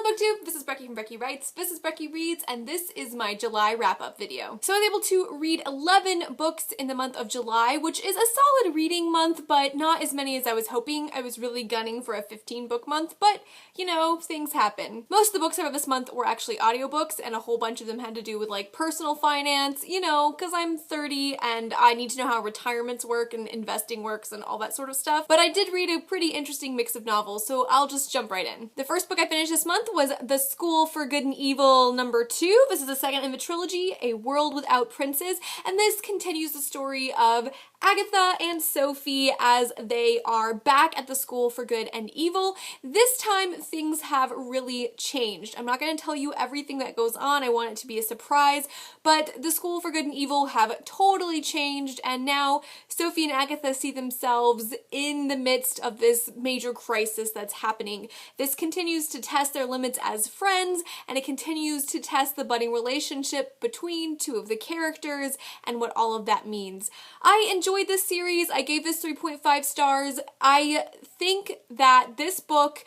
BookTube, this is Becky from Becky Writes, this is Becky Reads, and this is my July wrap-up video. So I was able to read 11 books in the month of July, which is a solid reading month, but not as many as I was hoping. I was really gunning for a 15-book month, but, you know, things happen. Most of the books I read this month were actually audiobooks, and a whole bunch of them had to do with, like, personal finance, you know, because I'm 30 and I need to know how retirements work and investing works and all that sort of stuff. But I did read a pretty interesting mix of novels, so I'll just jump right in. The first book I finished this month was The School for Good and Evil #2. This is the second in the trilogy, A World Without Princes, and this continues the story of Agatha and Sophie as they are back at the School for Good and Evil. This time things have really changed. I'm not going to tell you everything that goes on, I want it to be a surprise, but the School for Good and Evil have totally changed, and now Sophie and Agatha see themselves in the midst of this major crisis that's happening. This continues to test their limits as friends, and it continues to test the budding relationship between two of the characters and what all of that means. I enjoyed this series. I gave this 3.5 stars. I think that this book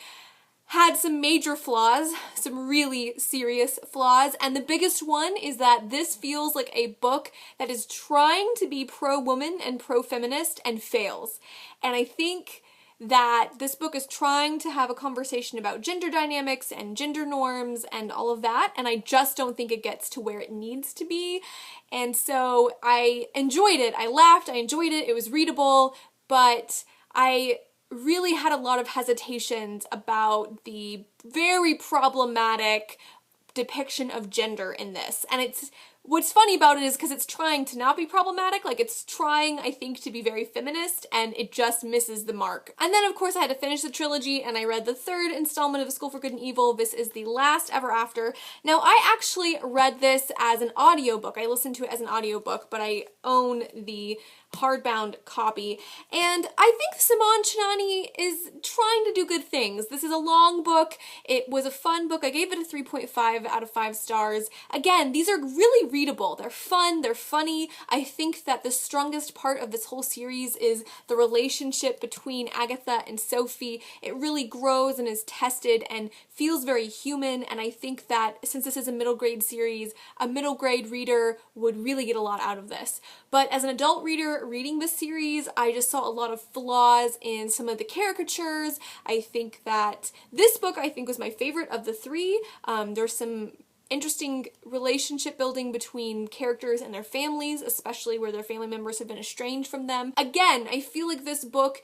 had some major flaws, some really serious flaws, and the biggest one is that this feels like a book that is trying to be pro-woman and pro-feminist and fails. And I think that this book is trying to have a conversation about gender dynamics and gender norms and all of that, and I just don't think it gets to where it needs to be. And so I enjoyed it. I laughed, I enjoyed it, it was readable, but I really had a lot of hesitations about the very problematic depiction of gender in this. And what's funny about it is because it's trying to not be problematic, like it's trying, I think, to be very feminist, and it just misses the mark. And then of course I had to finish the trilogy, and I read the third installment of A School for Good and Evil. This is The Last Ever After. Now I actually read this as an audiobook. I listened to it as an audiobook, but I own the hardbound copy, and I think Soman Chianani is trying to do good things. This is a long book. It was a fun book. I gave it a 3.5 out of 5 stars. Again, these are really readable. They're fun, they're funny. I think that the strongest part of this whole series is the relationship between Agatha and Sophie. It really grows and is tested and feels very human, and I think that since this is a middle grade series, a middle grade reader would really get a lot out of this. But as an adult reader reading this series, I just saw a lot of flaws in some of the caricatures. I think that this book, I think, was my favorite of the three. There's some interesting relationship building between characters and their families, especially where their family members have been estranged from them. Again, I feel like this book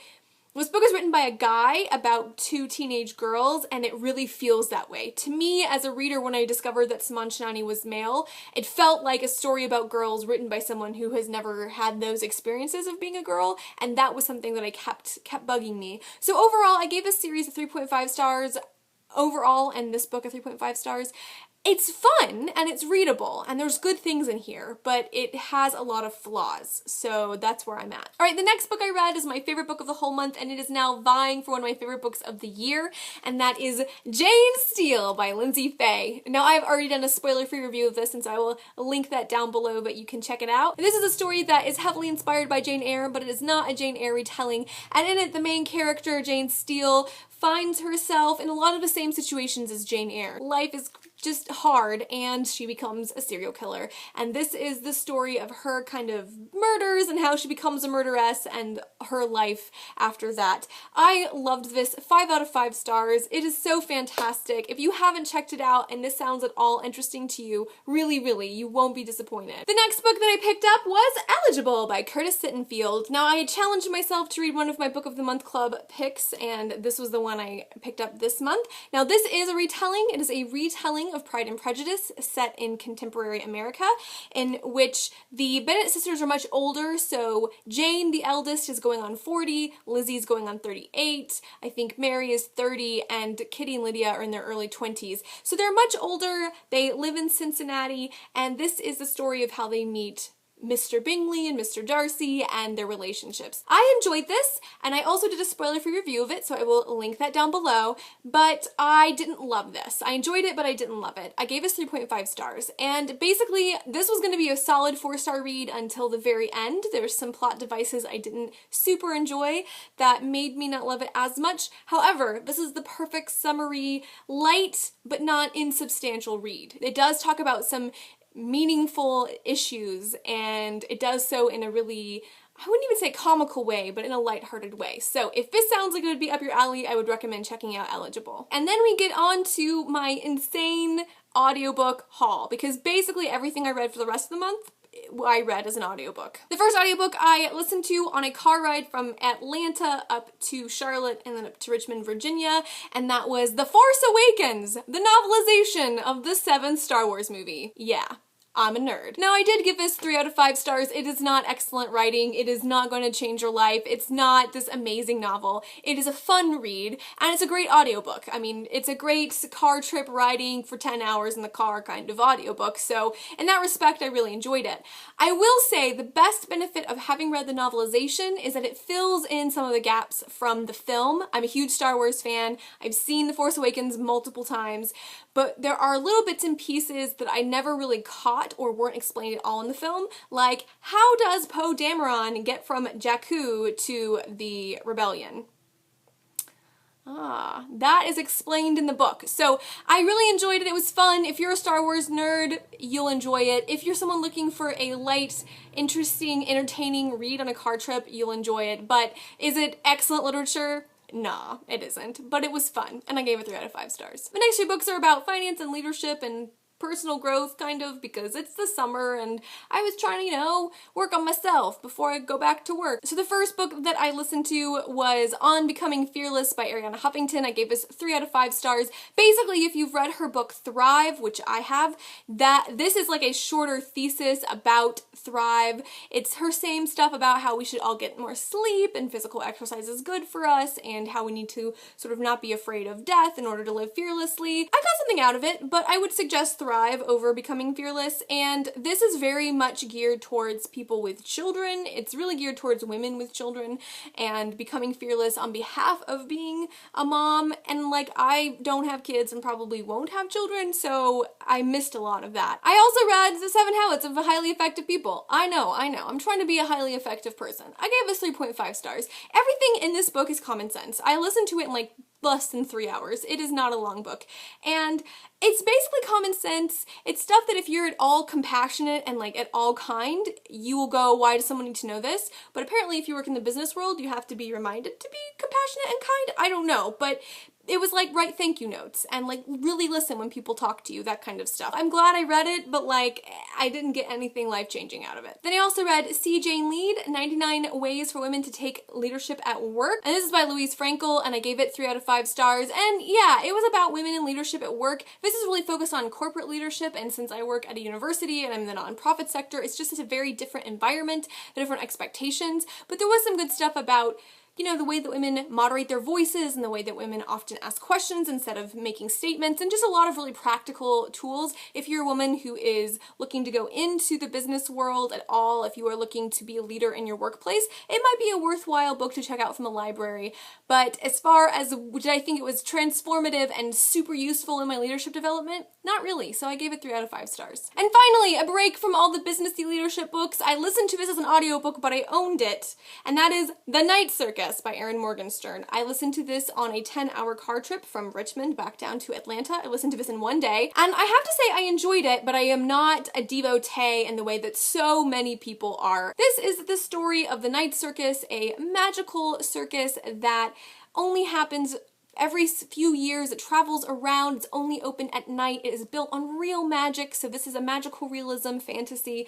is written by a guy about two teenage girls, and it really feels that way. To me, as a reader, when I discovered that Soman Chianani was male, it felt like a story about girls written by someone who has never had those experiences of being a girl, and that was something that I kept bugging me. So overall, I gave this series a 3.5 stars overall, and this book a 3.5 stars. It's fun, and it's readable, and there's good things in here, but it has a lot of flaws, so that's where I'm at. Alright, the next book I read is my favorite book of the whole month, and it is now vying for one of my favorite books of the year, and that is Jane Steele by Lynsay Faye. Now, I've already done a spoiler-free review of this, and so I will link that down below, but you can check it out. This is a story that is heavily inspired by Jane Eyre, but it is not a Jane Eyre retelling, and in it, the main character, Jane Steele, finds herself in a lot of the same situations as Jane Eyre. Life is just hard, and she becomes a serial killer. And this is the story of her kind of murders and how she becomes a murderess and her life after that. I loved this. 5 out of 5 stars. It is so fantastic. If you haven't checked it out and this sounds at all interesting to you, really, you won't be disappointed. The next book that I picked up was Eligible by Curtis Sittenfield. Now, I had challenged myself to read one of my Book of the Month Club picks, and this was the one I picked up this month. Now, this is a retelling. It is a retelling of Pride and Prejudice set in contemporary America, in which the Bennet sisters are much older, so Jane, the eldest, is going on 40, Lizzie's going on 38, I think Mary is 30, and Kitty and Lydia are in their early 20s. So they're much older, they live in Cincinnati, and this is the story of how they meet Mr. Bingley and Mr. Darcy and their relationships. I enjoyed this, and I also did a spoiler-free review of it, so I will link that down below, but I didn't love this. I enjoyed it, but I didn't love it. I gave it 3.5 stars, and basically, this was going to be a solid 4-star read until the very end. There's some plot devices I didn't super enjoy that made me not love it as much. However, this is the perfect summary, light but not insubstantial read. It does talk about some meaningful issues, and it does so in a really, I wouldn't even say comical way, but in a lighthearted way. So if this sounds like it would be up your alley, I would recommend checking out Eligible. And then we get on to my insane audiobook haul, because basically everything I read for the rest of the month I read as an audiobook. The first audiobook I listened to on a car ride from Atlanta up to Charlotte and then up to Richmond, Virginia, and that was The Force Awakens, the novelization of the 7th Star Wars movie. Yeah. I'm a nerd. Now, I did give this 3 out of 5 stars. It is not excellent writing. It is not going to change your life. It's not this amazing novel. It is a fun read, and it's a great audiobook. I mean, it's a great car trip riding for 10 hours in the car kind of audiobook, so in that respect, I really enjoyed it. I will say the best benefit of having read the novelization is that it fills in some of the gaps from the film. I'm a huge Star Wars fan. I've seen The Force Awakens multiple times, but there are little bits and pieces that I never really caught or weren't explained at all in the film, like how does Poe Dameron get from Jakku to the rebellion? Ah, that is explained in the book. So I really enjoyed it. It was fun. If you're a Star Wars nerd, you'll enjoy it. If you're someone looking for a light, interesting, entertaining read on a car trip, you'll enjoy it. But is it excellent literature? Nah, it isn't. But it was fun, and I gave it 3 out of 5 stars. The next 2 books are about finance and leadership and personal growth, kind of, because it's the summer and I was trying to, you know, work on myself before I go back to work. So the first book that I listened to was On Becoming Fearless by Arianna Huffington. I gave this 3 out of 5 stars. Basically, if you've read her book Thrive, which I have, this is like a shorter thesis about Thrive. It's her same stuff about how we should all get more sleep and physical exercise is good for us and how we need to sort of not be afraid of death in order to live fearlessly. I got something out of it, but I would suggest Thrive over Becoming Fearless, and this is very much geared towards people with children. It's really geared towards women with children, and Becoming Fearless on behalf of being a mom, and like I don't have kids and probably won't have children, so I missed a lot of that. I also read The 7 Habits of Highly Effective People. I know, I'm trying to be a highly effective person. I gave this 3.5 stars. Everything in this book is common sense. I listened to it in like less than 3 hours. It is not a long book. And it's basically common sense. It's stuff that if you're at all compassionate and like at all kind, you will go, why does someone need to know this? But apparently if you work in the business world, you have to be reminded to be compassionate and kind. I don't know, but it was like write thank you notes and like really listen when people talk to you, that kind of stuff. I'm glad I read it, but like I didn't get anything life-changing out of it. Then I also read See Jane Lead, 99 Ways for Women to Take Leadership at Work. And this is by Louise Frankel, and I gave it 3 out of 5 stars. And yeah, it was about women in leadership at work. This is really focused on corporate leadership, and since I work at a university and I'm in the nonprofit sector, it's just a very different environment, different expectations. But there was some good stuff about, you know, the way that women moderate their voices and the way that women often ask questions instead of making statements, and just a lot of really practical tools. If you're a woman who is looking to go into the business world at all, if you are looking to be a leader in your workplace, it might be a worthwhile book to check out from the library. But as far as did I think it was transformative and super useful in my leadership development? Not really, so I gave it 3 out of 5 stars. And finally, a break from all the businessy leadership books. I listened to this as an audiobook, but I owned it, and that is The Night Circus by Erin Morganstern. I listened to this on a 10-hour car trip from Richmond back down to Atlanta. I listened to this in one day, and I have to say I enjoyed it, but I am not a devotee in the way that so many people are. This is the story of the Night Circus, a magical circus that only happens every few years. It travels around, it's only open at night, it is built on real magic, so this is a magical realism fantasy,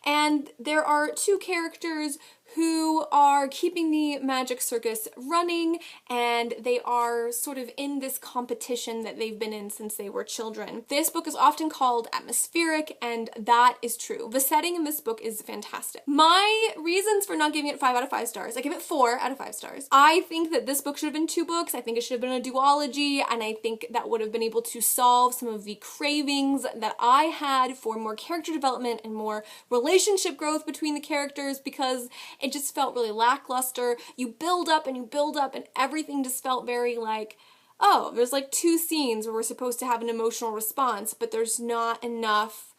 and there are 2 characters who are keeping the magic circus running, and they are sort of in this competition that they've been in since they were children. This book is often called atmospheric, and that is true. The setting in this book is fantastic. My reasons for not giving it 5 out of 5 stars, I give it 4 out of 5 stars. I think that this book should have been 2 books. I think it should have been a duology, and I think that would have been able to solve some of the cravings that I had for more character development and more relationship growth between the characters, because it just felt really lackluster. You build up and you build up, and everything just felt very like, oh, there's like 2 scenes where we're supposed to have an emotional response, but there's not enough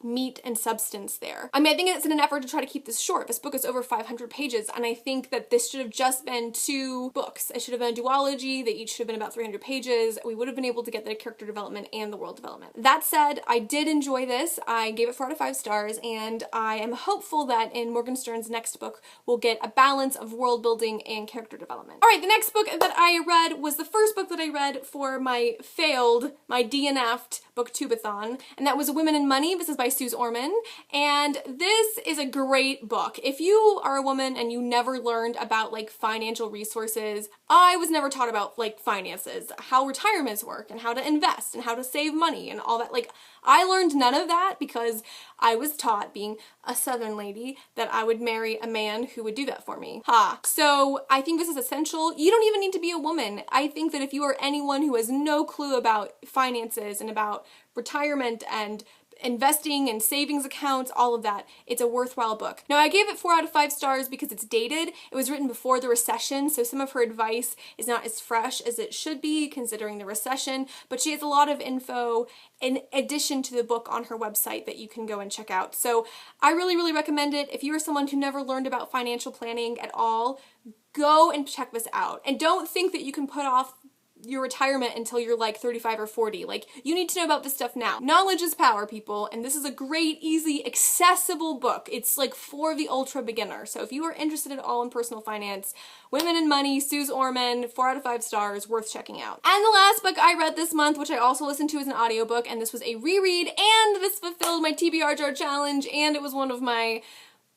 meat and substance there. I mean, I think it's in an effort to try to keep this short. This book is over 500 pages, and I think that this should have just been 2 books. It should have been a duology. They each should have been about 300 pages. We would have been able to get the character development and the world development. That said, I did enjoy this. I gave it 4 out of 5 stars, and I am hopeful that in Morganstern's next book, we'll get a balance of world building and character development. All right, the next book that I read was the first book that I read for my DNF'd booktubeathon, and that was Women and Money. This is by Suze Orman, and this is a great book. If you are a woman and you never learned about like financial resources, I was never taught about like finances, how retirements work and how to invest and how to save money and all that. Like, I learned none of that because I was taught, being a Southern lady, that I would marry a man who would do that for me. So I think this is essential. You don't even need to be a woman. I think that if you are anyone who has no clue about finances and about retirement and investing and savings accounts, all of that, it's a worthwhile book. Now, I gave it 4 out of 5 stars because it's dated. It was written before the recession, so some of her advice is not as fresh as it should be considering the recession, but she has a lot of info in addition to the book on her website that you can go and check out. So I really, really recommend it. If you are someone who never learned about financial planning at all, go and check this out. And don't think that you can put off your retirement until you're like 35 or 40. Like, you need to know about this stuff now. Knowledge is power, people, and this is a great, easy, accessible book. It's like for the ultra beginner. So if you are interested at all in personal finance, Women and Money, Suze Orman, 4 out of 5 stars, worth checking out. And the last book I read this month, which I also listened to as an audiobook, and this was a reread, and this fulfilled my TBR jar challenge, and it was one of my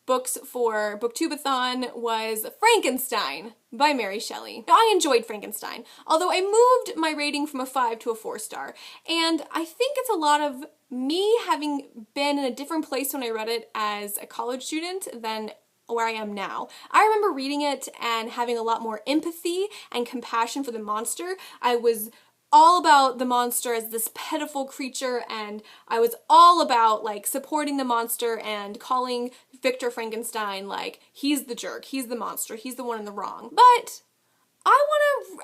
books for Booktubeathon, was Frankenstein by Mary Shelley. Now, I enjoyed Frankenstein, although I moved my rating from a 5 to a 4 star, and I think it's a lot of me having been in a different place when I read it as a college student than where I am now. I remember reading it and having a lot more empathy and compassion for the monster. I was all about the monster as this pitiful creature, and I was all about like supporting the monster and calling Victor Frankenstein like, he's the jerk, he's the monster, he's the one in the wrong. But I wanna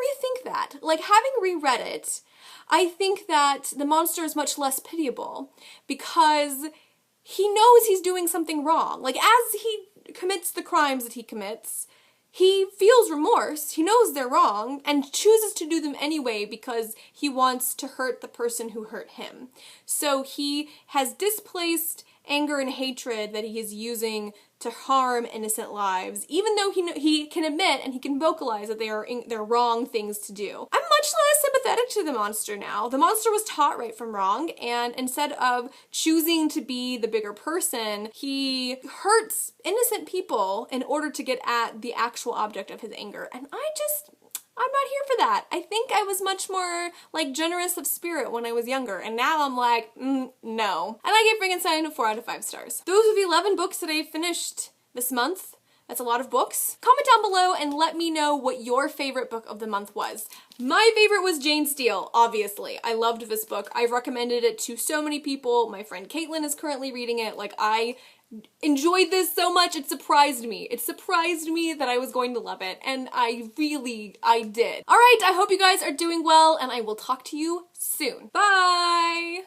rethink that. Like, having reread it, I think that the monster is much less pitiable because he knows he's doing something wrong. Like, as he commits the crimes that he commits, he feels remorse, he knows they're wrong, and chooses to do them anyway because he wants to hurt the person who hurt him. So he has displaced anger and hatred that he is using to harm innocent lives, even though he can admit and he can vocalize that they're wrong things to do. I'm much less sympathetic to the monster now. The monster was taught right from wrong, and instead of choosing to be the bigger person, he hurts innocent people in order to get at the actual object of his anger. And I'm not here for that. I think I was much more like generous of spirit when I was younger, and now I'm like, no. And I gave Frankenstein a 4 out of 5 stars. Those are the 11 books that I finished this month. That's a lot of books. Comment down below and let me know what your favorite book of the month was. My favorite was Jane Steele, obviously. I loved this book. I've recommended it to so many people. My friend Caitlin is currently reading it. Like, I enjoyed this so much, it surprised me. It surprised me that I was going to love it, and I did. All right, I hope you guys are doing well, and I will talk to you soon. Bye!